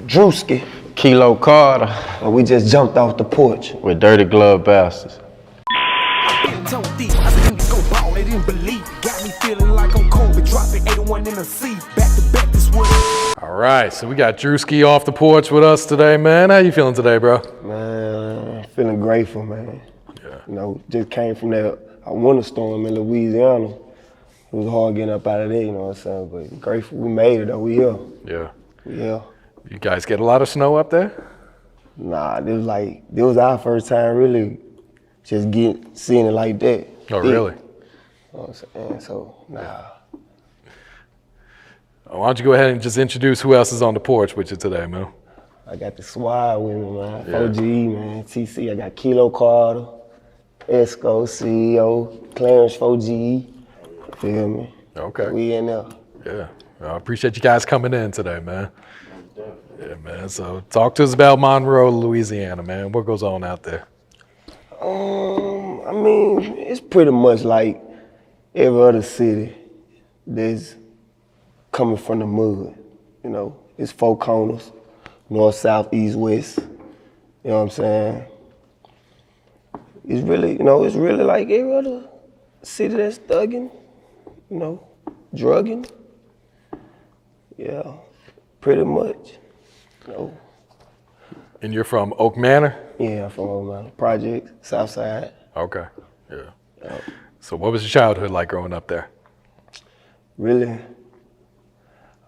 Drewski. Kilo Carter And we just jumped off the porch. with Dirty Glove Bastards. Told these, I said, niggas go ball, they didn't believe. Got me feeling like I'm Kobe, dropping 81 in the sea. Back to back, this what. All right, so we got Drewski off the porch with us today, man. How you feeling today, bro? Man, feeling grateful, man. Yeah. You know, just came from that winter storm in Louisiana. It was hard getting up out of there, you know what I'm saying? But grateful we made it, though. We here. Yeah. We here. You guys get a lot of snow up there? Nah, this was our first time really just seeing it like that. Oh, really? You know what I'm saying? So, nah. Why don't you go ahead and just introduce who else is on the porch with you today, man? I got the squad with me, man. Yeah. 4G, man. TC. I got Kilo Carter, Esco, CEO, Clarence 4G. Feel me? Okay. We in there. Yeah. Well, I appreciate you guys coming in today, man. Yeah, man. So talk to us about Monroe, Louisiana, man. What goes on out there? I mean, it's pretty much like every other city that's coming from the mud. You know, it's four corners, north, south, east, west. You know what I'm saying? It's really like every other city that's thugging, you know, drugging. Yeah, pretty much. You know. And you're from Oak Manor? Yeah, I'm from Oak Manor Project, South Side. Okay. Yeah. So what was your childhood like growing up there? Really,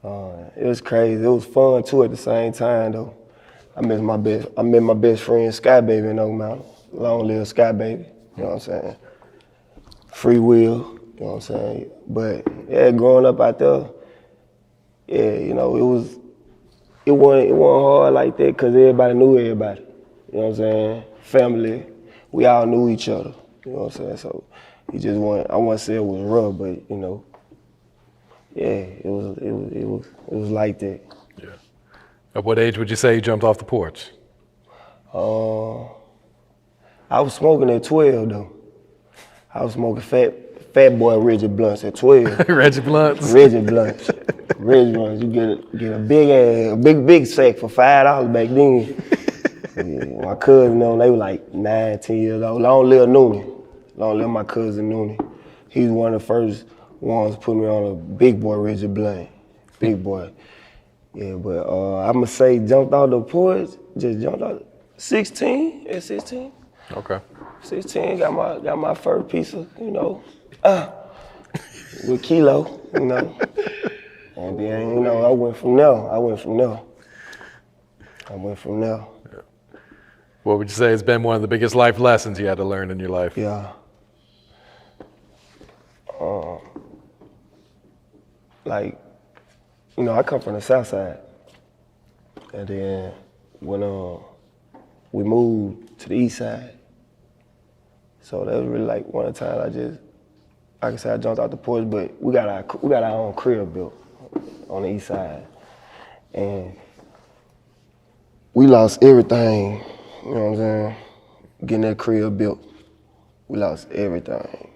it was crazy. It was fun too at the same time though. I met my best friend Sky Baby in Oak Mountain. Long live Sky Baby. You know what I'm saying? Free will. You know what I'm saying? But yeah, growing up out there, yeah, you know, it wasn't hard like that because everybody knew everybody. You know what I'm saying? Family, we all knew each other. You know what I'm saying? So I wouldn't say it was rough, but you know, yeah, it was like that. Yeah. At what age would you say you jumped off the porch? I was smoking at 12 though. I was smoking fat boy Reggie Blunts at 12. Reggie Blunts? Reggie Blunts. Reggie Blunts. You get a big sack for $5 back then. Yeah, my cousin, they were like 9, 10 years old. Long live Noonie. Long live my cousin Noonie. He was one of the first ones to put me on a big boy Reggie Blunt. Big boy. Yeah, but I'ma say jumped out the porch, just jumped out 16, at 16. Okay. 16, got my first piece of, you know, with Kilo, you know. And then, you know, I went from there. What would you say has been one of the biggest life lessons you had to learn in your life? Yeah. Like, you know, I come from the South Side. And then when we moved to the East Side, so that was really like one of the times I can say I jumped out the porch, but we got our own crib built on the East Side. And we lost everything, you know what I'm saying? Getting that crib built, we lost everything.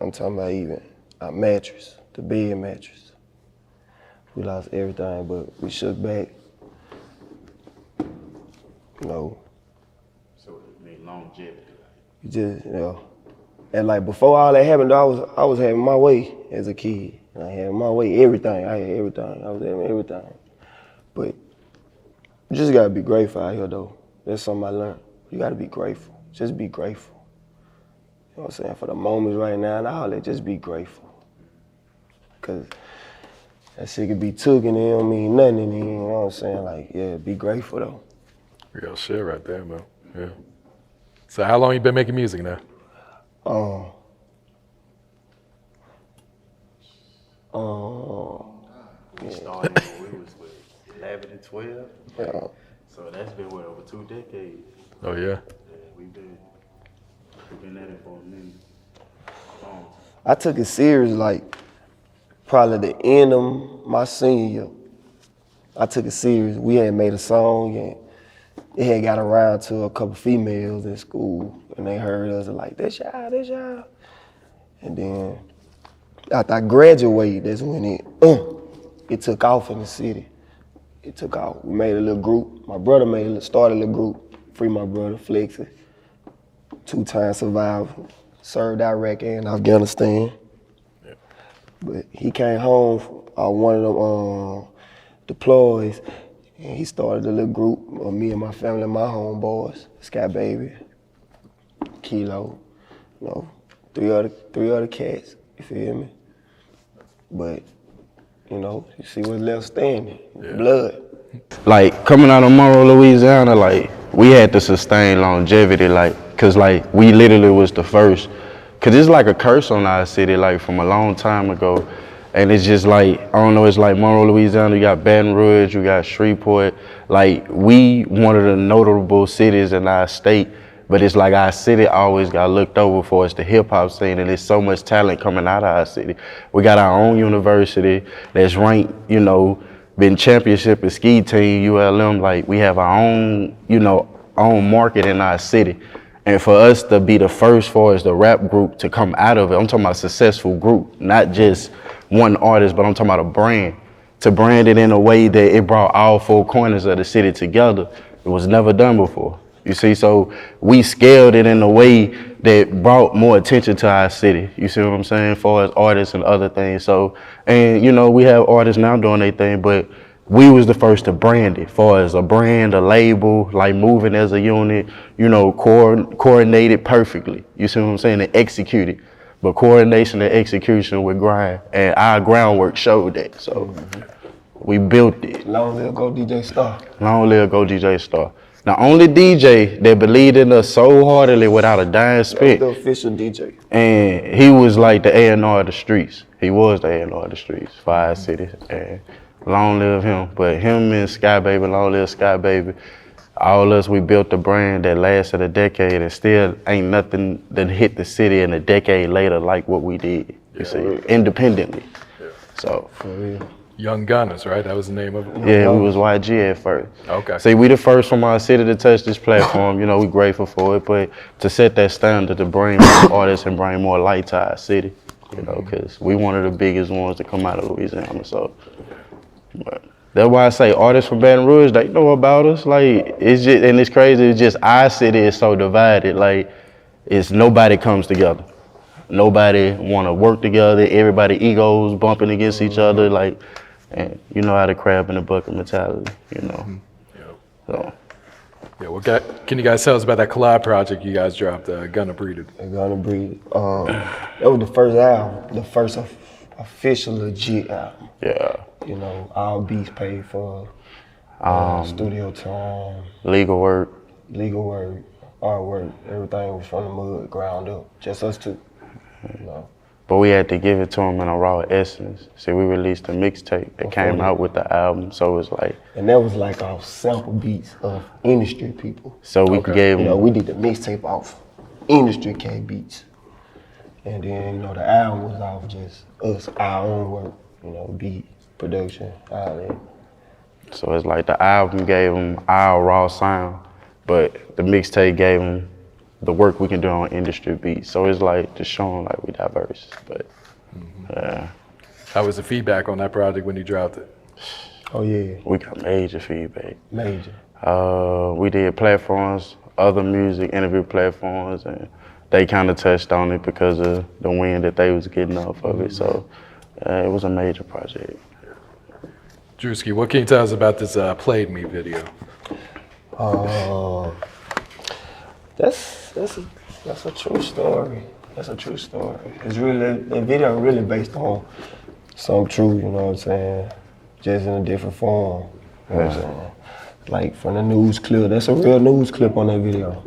I'm talking about even our mattress, the bed mattress. We lost everything, but we shook back, you know. So it made longevity. You know. And like before all that happened, I was having my way as a kid. And I had my way, everything. I had everything. I was having everything. But you just gotta be grateful out here though. That's something I learned. You gotta be grateful. Just be grateful. You know what I'm saying? For the moments right now and all that, just be grateful. Cause that shit could be took and it don't mean nothing in the end, you know what I'm saying? Like, yeah, be grateful though. Real shit right there, man. Yeah. So how long you been making music now? We started when we was 11 and 12. Yeah. So that's been over 2 decades. Oh yeah. Yeah, we've been at it for a minute. I took it serious like probably the end of my senior year. I took it serious. We had made a song and it had got around to a couple females in school and they heard us and like, that's y'all. And then after I graduated, that's when it took off in the city. it took out. We made a little group. My brother started a little group. Free my brother, Flexi. 2-time survivor. Served Iraq and Afghanistan. Yeah. But he came home from one of them deploys, and he started a little group of me and my family and my homeboys, Sky Baby, Kilo, you know, three other cats, you feel me? But, you know, you see what's left standing, blood. Like, coming out of Monroe, Louisiana, like, we had to sustain longevity, like, cause like, we literally was the first. Cause it's like a curse on our city, like, from a long time ago. And it's just like, I don't know, it's like Monroe, Louisiana, you got Baton Rouge, you got Shreveport. Like, we one of the notable cities in our state, but it's like our city always got looked over for. It's the hip hop scene, and there's so much talent coming out of our city. We got our own university that's ranked, you know, been championship and ski team, ULM. Like, we have our own, you know, own market in our city. And for us to be the first for as the rap group to come out of it, I'm talking about a successful group, not just one artist, but I'm talking about a brand. To brand it in a way that it brought all 4 corners of the city together. It was never done before. You see, so we scaled it in a way that brought more attention to our city. You see what I'm saying? For as artists and other things. So, and you know, we have artists now doing their thing, but we was the first to brand it, for as a brand, a label, like moving as a unit, you know, coordinated perfectly. You see what I'm saying? And executed. But coordination and execution with grind. And our groundwork showed that. So we built it. Long live Go DJ Star. Long live Go DJ Star. The only DJ that believed in us so heartily without a dying spit. The official DJ. And he was like the A&R of the streets. He was the A&R of the streets for our city. And long live him. But him and Sky Baby, long live Sky Baby. All us, we built a brand that lasted a decade, and still ain't nothing that hit the city in a decade later like what we did, you see, independently. Yeah. So. For real. Young Gunners, right? That was the name of it? Yeah, we was YG at first. Okay. See, we the first from our city to touch this platform. You know, we grateful for it, but to set that standard to bring more artists and bring more light to our city, you know, because we one of the biggest ones to come out of Louisiana, so. But that's why I say artists from Baton Rouge, they know about us. Like, it's just, and it's crazy, it's just our city is so divided. Like, it's nobody comes together. Nobody want to work together. Everybody egos bumping against each other. Like, and you know how the crab in the bucket mentality, you know. Yep. So. Yeah, well, can you guys tell us about that collab project you guys dropped, Gunna Breed? Gunna Breed. That was the first album, the first official legit album. Yeah. You know, all beats paid for, studio time, legal work, artwork, everything was from the mud, ground up, just us two, you know. But we had to give it to them in a raw essence. See, we released a mixtape that came out with the album, so it's like. And that was like off sample beats of industry people. So we gave them. You know, we did the mixtape off industry K beats. And then, you know, the album was off just us, our own work, you know, beat, production, all that. So it's like the album gave them our raw sound, but the mixtape gave them the work we can do on industry beats. So it's like just showing like we diverse, but How was the feedback on that project when you dropped it? Oh yeah. We got major feedback. Major. We did platforms, other music interview platforms, and they kind of touched on it because of the wind that they was getting off of it. So it was a major project. Drewski, what can you tell us about this Played Me video? That's a true story. That's a true story. It's really, the video really based on something true, you know what I'm saying? Just in a different form, you know what I'm saying? Like from the news clip, that's a real news clip on that video.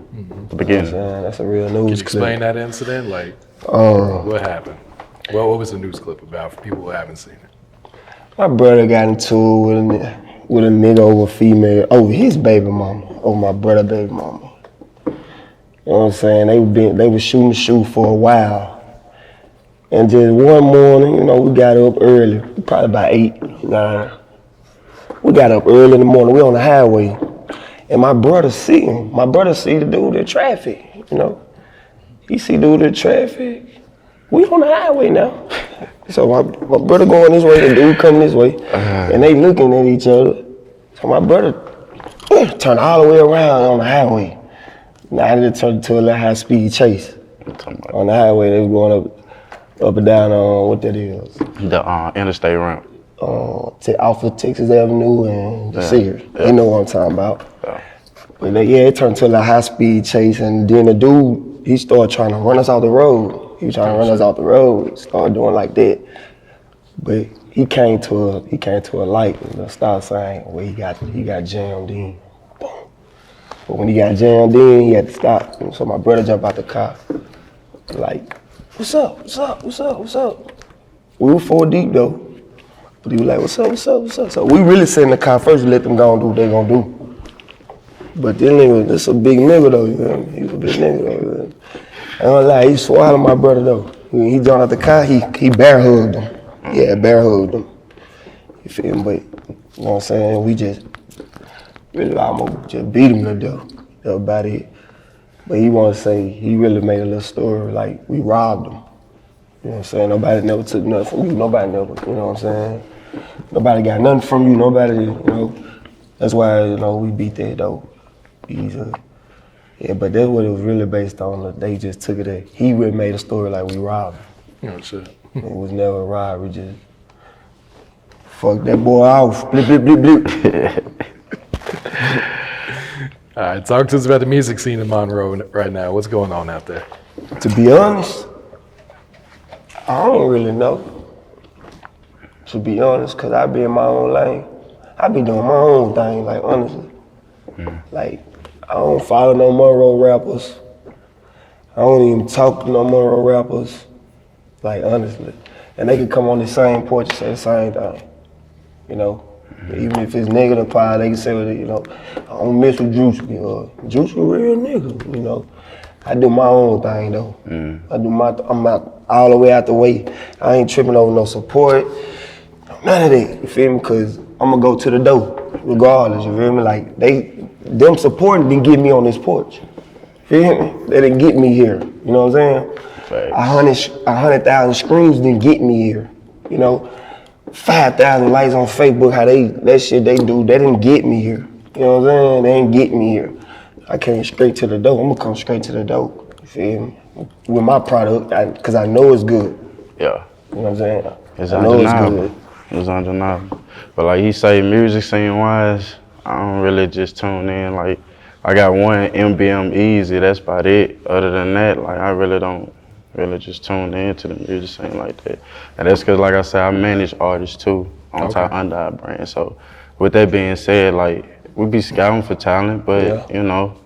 The beginning. You know what I'm saying? That's a real news clip. Can you explain that incident? Like, what happened? Well, what was the news clip about for people who haven't seen it? My brother got into it with a nigga over female, over his baby mama, over my brother baby mama. You know what I'm saying? They was shooting the shoe for a while. And just one morning, you know, we got up early, probably about 8, 9. We got up early in the morning, we on the highway. And my brother see him. My brother see the dude in traffic, you know. He see dude in traffic. We on the highway now. So my brother going this way, the dude coming this way. And they looking at each other. So my brother turned all the way around on the highway. Now it turned to a little high-speed chase. I'm talking about On the highway, they was going up and down on what that is. the interstate ramp. Off of Texas Avenue and Yeah. Sears. Yeah. They know what I'm talking about. Yeah. But it turned to a high-speed chase, and then the dude, he started trying to run us off the road. He was trying to run us off the road, started doing like that. But he came to a light, a stop sign, where he got jammed in. Boom. But when he got jammed in, he had to stop. And so my brother jumped out the car, like, what's up, what's up, what's up, what's up? We were 4 deep though. But he was like, what's up, what's up, what's up? So we really sat in the car first and let them go and do what they gonna do. But this nigga, this a big nigga though, you feel me? He was a big nigga though, you feel me? I don't lie, he swallowed my brother though. When he jumped out the car, he bear hugged him. Yeah, bear hugged him. You feel me? But, you know what I'm saying? We just really almost just beat him to death. That's about it. But he wanna say, he really made a little story like we robbed him. You know what I'm saying? Nobody never took nothing from you. Nobody never, you know what I'm saying? Nobody got nothing from you. Nobody, you know. That's why, you know, we beat that though. Easily. Yeah, but that's what it was really based on. They just took it at, he really made a story like we robbed him. Oh, shit. It was never a robbery, just fuck that boy off. Blip, blip, blip, blip. All right, talk to us about the music scene in Monroe right now. What's going on out there? To be honest, I don't really know. To be honest, cause I be in my own lane. I be doing my own thing, like honestly. Like, I don't follow no Monroe rappers. I don't even talk to no Monroe rappers. Like, honestly. And they can come on the same porch and say the same thing. You know? Even if it's negative pie, they can say, you know, I don't mess with Juicy, or Juicy a real nigga, you know? I do my own thing though. I'm out all the way out the way. I ain't tripping over no support, none of that, you feel me? Cause I'm gonna go to the door, regardless, you feel me? Like, them supporting didn't get me on this porch. Feel me? They didn't get me here. You know what I'm saying? 100,000 screens didn't get me here. You know, 5,000 likes on Facebook, how that shit they do, they didn't get me here. You know what I'm saying? They didn't get me here. I came straight to the door. I'm gonna come straight to the door. You feel me? With my product, cause I know it's good. Yeah. You know what I'm saying? It's I know undeniable. it's good. It's undeniable. But like he say, music scene wise, I don't really just tune in. Like, I got one MBM Easy, that's about it. Other than that, like, I really don't really just tune into the music scene like that. And that's cause, like I said, I manage artists too on top under our brand. So with that being said, like, we be scouting for talent, but you know,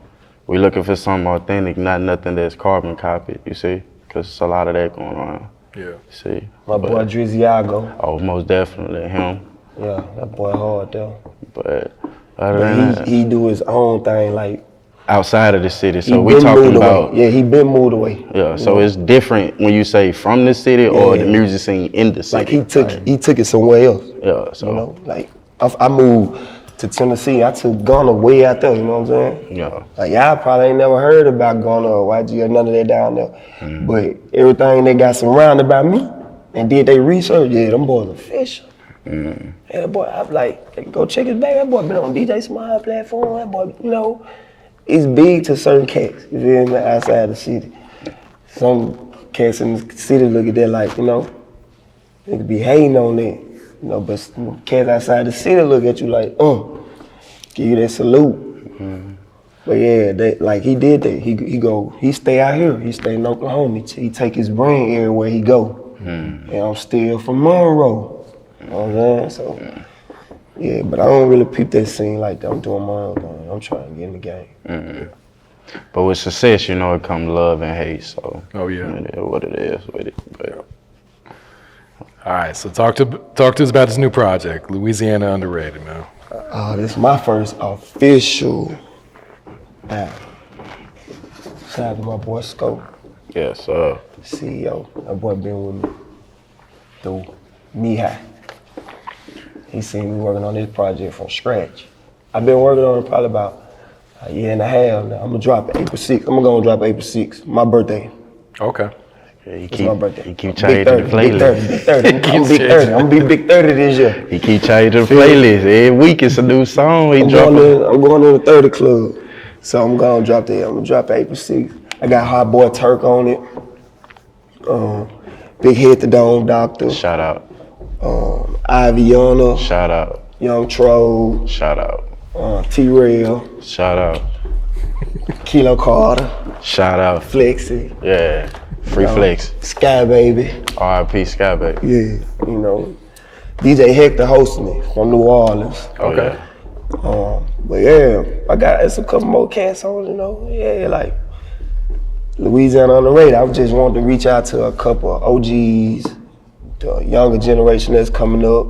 we looking for something authentic, not nothing that's carbon copied, you see? Cause it's a lot of that going on. Yeah. See? My boy Drizziago. Oh, most definitely him. Yeah, that boy hard though. But other than that, He do his own thing, like, outside of the city, he so we been talking moved about away. Yeah, he been moved away. yeah. So it's different when you say from the city or the Yeah. music scene in the city. Like he took it somewhere else. Yeah. So You know, like I moved to Tennessee. I took Gunna way out there. You know what I'm saying? yeah. Like y'all probably ain't never heard about Gunna or YG or none of that down there. But everything they got surrounded by me and did they research. Yeah, them boys official. Yeah, that boy, I'm like, go check his back. That boy been on DJ Smile platform. That boy, you know, it's big to certain cats. You feel me? Outside the city, some cats in the city look at that like, you know, they could be hating on that. You know, but some cats outside the city look at you like, give you that salute. But yeah, that, like he did that. He stay out here. He stay in Oklahoma. He take his brand everywhere he go. And I'm still from Monroe. You know what I'm saying? So, yeah, but I don't really peep that scene like that. I'm doing my own thing. I'm trying to get in the game. But with success, you know, it comes love and hate. So Oh, yeah. it is what it is with it. But All right, so talk to us about this new project, Louisiana Underrated, man. This is my first official album. Shout out to my boy Scope, yes, CEO. That boy been with me through knee-high. He seen me working on this project from scratch. I've been working on it probably about a year and a half now. I'm gonna drop it April 6th. I'm gonna go and drop it April 6th, my birthday. Okay. He It's my birthday. He keep Big changing 30, the playlist. Big 30, Big 30. I'm big 30. I'm gonna be big 30 this year. He keep changing the playlist. Every week it's a new song. He I'm going to the 30 club. So I'm gonna drop that. I'm gonna drop April 6th. I got Hot Boy Turk on it. Big Head the Dome Doctor. Shout out. Aviana. Shout out. Young Troll. Shout out. T-Rail. Shout out. Kilo Carter. Shout out. Flexi. Yeah. Free Flex. Sky Baby. R.I.P. Sky Baby. Yeah. You know. DJ Hector hosting it from New Orleans. Okay. But yeah, it's a couple more cats on, you know. Yeah, like Louisiana on the radar. I just wanted to reach out to a couple of OGs, the younger generation that's coming up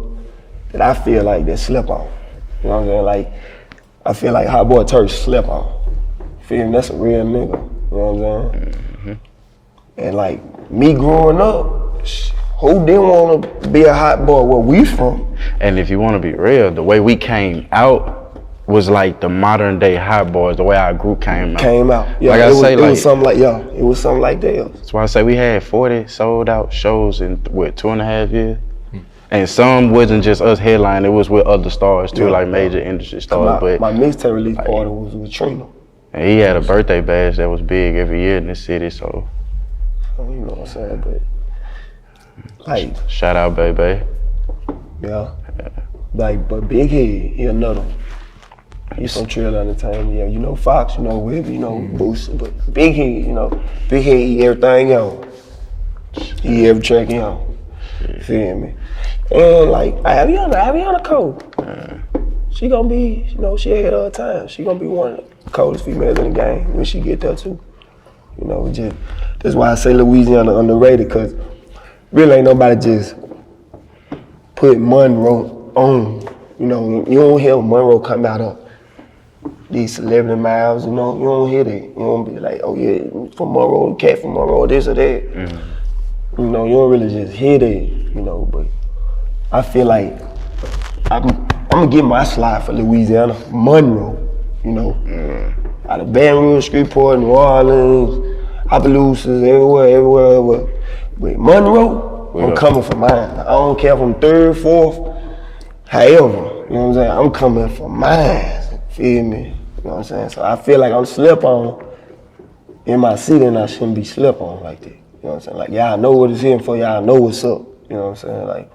that I feel like they slept on. You know what I'm saying? Like, I feel like Hot Boy Turk slept on. Feel me? That's a real nigga. You know what I'm saying? Mm-hmm. And like me growing up, who didn't want to be a hot boy where we from? And if you want to be real, the way we came out was like the modern day hot boys, the way our group came out. Yeah, like it I say, was something like, yeah, it was something like that. That's why I say we had 40 sold out shows in, 2.5 years? And some wasn't just us headlining, it was with other stars too, like major industry stars. But my mixtape release party was with Trina. And he had a birthday bash that was big every year in this city, so. You know what I'm saying, but like. Shout out, baby. Yeah. Like, but Big Head, he another one. He's from Trill Entertainment. Yeah, you know Fox, you know Webby, you know Boosie, but Big Head, you know, Big Head eat everything on. He every track he on. Feel me? And like, Aviana Cole. She gonna be, you know, she ahead of her time. She gonna be one of the coldest females in the game when she get there too. You know, that's why I say Louisiana underrated, cause really ain't nobody just put Monroe on. You know, you don't hear Monroe come out of these celebrity miles, you know, you don't hear that. You don't be like, oh yeah, from Monroe, cat from Monroe, this or that. Mm-hmm. You know, you don't really just hear that, you know, but I feel like I'm gonna get my slide for Louisiana, Monroe, you know. Out of Baton Rouge, Shreveport, New Orleans, Opelousas, everywhere. But Monroe, I'm coming for mine. I don't care if I'm third, fourth, however, you know what I'm saying? I'm coming for mine, feel me? You know what I'm saying? So I feel like I'm slept on in my city and I shouldn't be slept on like that. You know what I'm saying? Like, y'all know what it's here for, y'all know what's up. You know what I'm saying? like.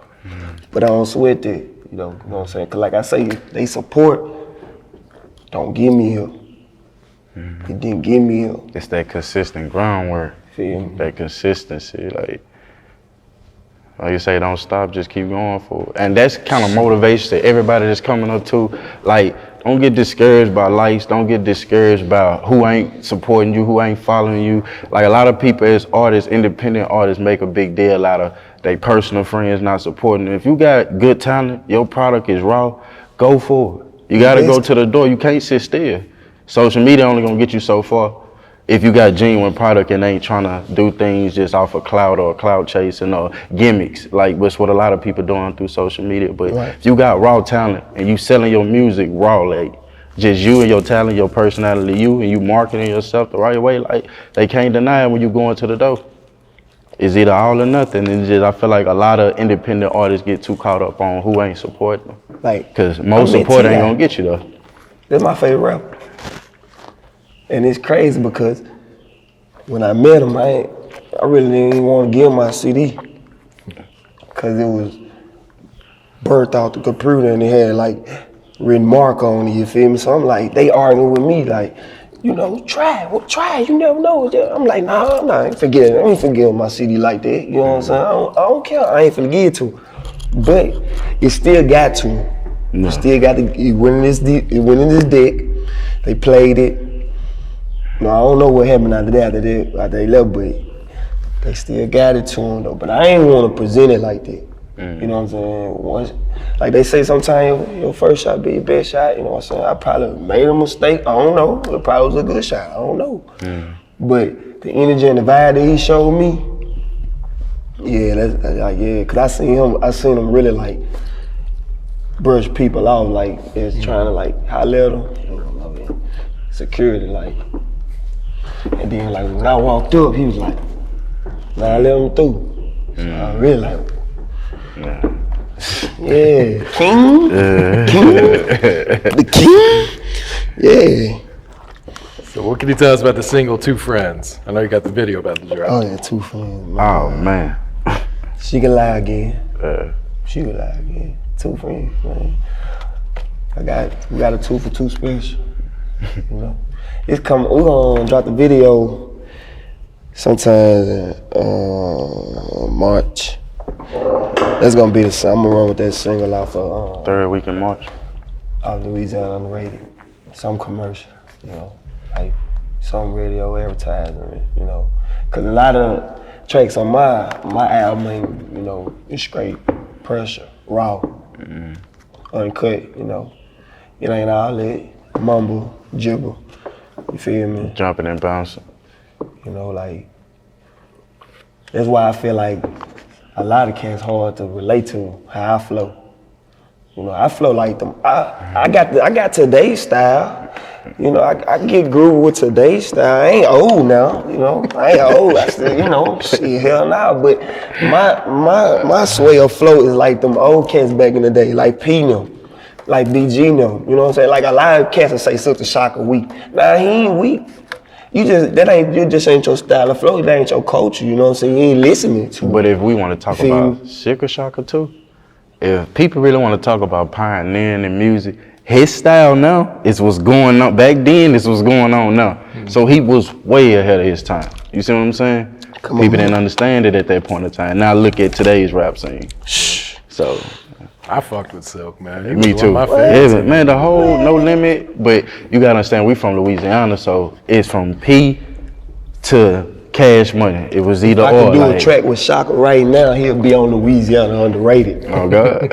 But I don't sweat that, you know what I'm saying? Cause like I say, they support, don't give me here. It didn't give me here. It's that consistent groundwork. Feel me? That consistency, like you say, don't stop, just keep going for it. And that's kind of motivation to everybody that's coming up to, like, don't get discouraged by likes, don't get discouraged by who ain't supporting you, who ain't following you. Like a lot of people as artists, independent artists, make a big deal out of their personal friends not supporting them. If you got good talent, your product is raw, go for it. You gotta go to the door, you can't sit still. Social media only gonna get you so far if you got genuine product and ain't trying to do things just off of clout or clout chasing or gimmicks, like what's what a lot of people doing through social media. But if you got raw talent and you selling your music raw, like just you and your talent, your personality, and you marketing yourself the right way, like they can't deny it when you go into the door. It's either all or nothing. And just I feel like a lot of independent artists get too caught up on who ain't supporting them. Like, cause most support ain't gonna get you though. That's my favorite rapper. And it's crazy because when I met him, I really didn't even want to give him my CD. Cause it was birthed out the computer and it had like written mark on it, you feel me? So I'm like, they arguing with me like, you know, try it, you never know. I'm like, nah, I ain't forgetting my CD like that, you know what I'm saying? I don't care, I ain't finna give it to him. But it still got to him. No. It still got to, it went in this deck, they played it. No, I don't know what happened after they left, but they still got it to him though. But I ain't want to present it like that. You know what I'm saying? Like they say sometimes your first shot be your best shot, you know what I'm saying? I probably made a mistake, I don't know. It probably was a good shot, I don't know. But the energy and the vibe that he showed me, yeah, that's like, yeah, cause I seen him really like brush people off, like it's trying to like holler at them, you know, security, like. And then like when I walked up, he was like, Now I let them through. So I really like, yeah, king, the king, yeah. So what can you tell us about the single Two Friends? I know you got the video about the drop. Oh yeah, 2 friends. Man. Oh man. She can lie again. She can lie again. 2 friends, man. We got a 2 for 2 special. You know, it's coming. We're gonna drop the video sometime in March. That's gonna be the. I'm gonna run with that single out for 3rd week in March. out Louisiana Underrated. Some commercial, you know, like some radio advertising, you know, cause a lot of tracks on my album ain't, you know, it's straight pressure, raw, uncut, you know. It ain't all that mumble, jibber, you feel me? Jumping and bouncing. You know, like, that's why I feel like a lot of cats hard to relate to how I flow. You know, I flow like them. I got today's style. You know, I get groovy with today's style. I ain't old now, you know. I ain't old. I still, you know, shit, hell nah. But my sway of flow is like them old cats back in the day, like P-Num, like BG them. You know what I'm saying? Like a lot of cats that say Silkk Shocker weak. Nah, he ain't weak. You just ain't your style of flow. That ain't your culture. You know what I'm saying? You ain't listening to. But if we want to talk Feel about Silkk Shocker too, if people really want to talk about pioneering in music, his style now is what's going on. Back then, this was going on now. So he was way ahead of his time. You see what I'm saying? People didn't understand it at that point in time. Now look at today's rap scene. So I fucked with Silk, man. He me was too. one of my favorites. Yeah, man, the whole No Limit. But you gotta understand, we from Louisiana, so it's from P to Cash Money. It was either I or. could do like, a track with Shaka right now, he'll be on Louisiana Underrated. Oh God.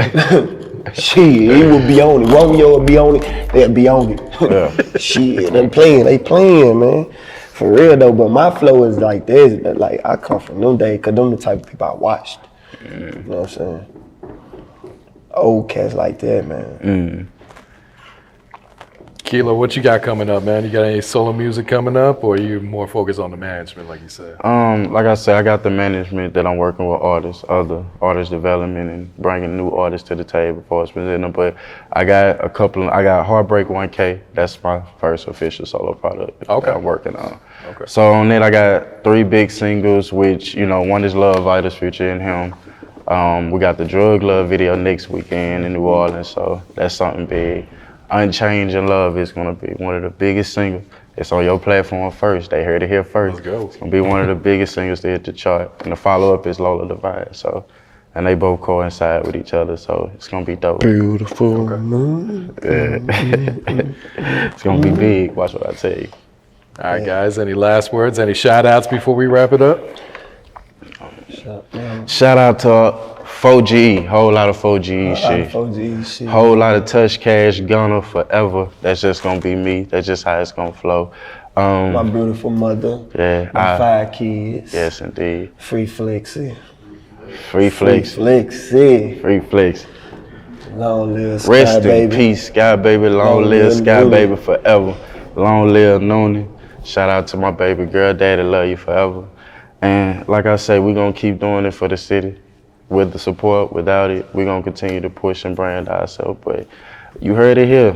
Shit, he will be on it. Romeo will be on it, they'll be on it. Yeah. Shit, they playing, man. For real though, but my flow is like this. Like, I come from them days, cause them the type of people I watched. You know what I'm saying? Old cats like that, man. Kilo, what you got coming up, man? You got any solo music coming up, or are you more focused on the management, like you said? Like I said, I got the management that I'm working with artists, other artist development and bringing new artists to the table for us presenting. But I got I got Heartbreak 1K. That's my first official solo product that I'm working on. Okay. So on it, I got 3 big singles, which, you know, one is Love Vitals, Future and him. We got the Drug Love video next weekend in New Orleans, so that's something big. Unchanged in Love is gonna be one of the biggest singles. It's on your platform first. They heard it here first. Let's go. It's gonna be one of the biggest singles to hit the chart. And the follow-up is Lola Divine. So, and they both coincide with each other, so it's gonna be dope. Beautiful moon. It's gonna be big. Watch what I tell you. All right, guys, any last words, any shout outs before we wrap it up? Shout out to 4G, whole lot of 4G shit. 4G shit. Whole lot of Touch Cash, Gunna, forever. That's just gonna be me. That's just how it's gonna flow. My beautiful mother. Yeah, My 5 kids. yes indeed. Free Flexi. Free Flex. Flexi. Free Flex. Long live Sky Rest in Baby. peace, Sky Baby. Long live Sky Noonie. Baby forever. Long live Noonie. Shout out to my baby girl, Daddy, love you forever. And like I say, we're gonna keep doing it for the city. With the support, without it, we're gonna continue to push and brand ourselves. But you heard it here.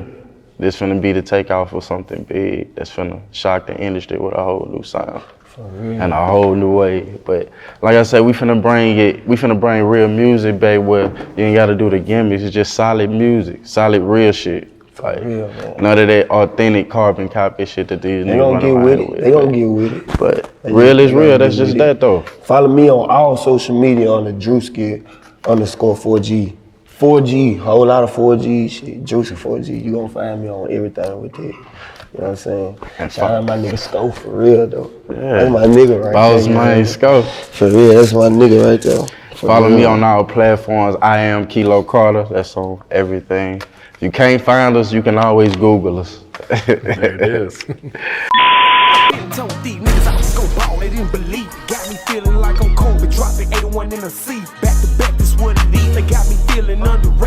This finna be the takeoff of something big that's finna shock the industry with a whole new sound. And a whole new way. But like I said, we finna bring real music back where you ain't gotta do the gimmicks. It's just solid music, solid real shit. Like, real, man. none of that authentic carbon copy shit that these They niggas gonna run get around with it. They gonna get with it. But They real is gonna real. get That's just with that it. though. Follow me on all social media on the Drewski _4G. 4G, whole lot of 4G shit. Juicy 4G. You gonna find me on everything with it. You know what I'm saying? And Shout out my nigga Sco for real though. Yeah. That's my nigga right Boss there. man, Sco. For real, that's my nigga right there. For Follow real. me on all platforms. I am Kilo Carter. That's on everything. If you can't find us, you can always Google us. There it is. Told these niggas I was go ball, they didn't believe. Got me feeling like I'm Kobe, dropping 81 in the sea.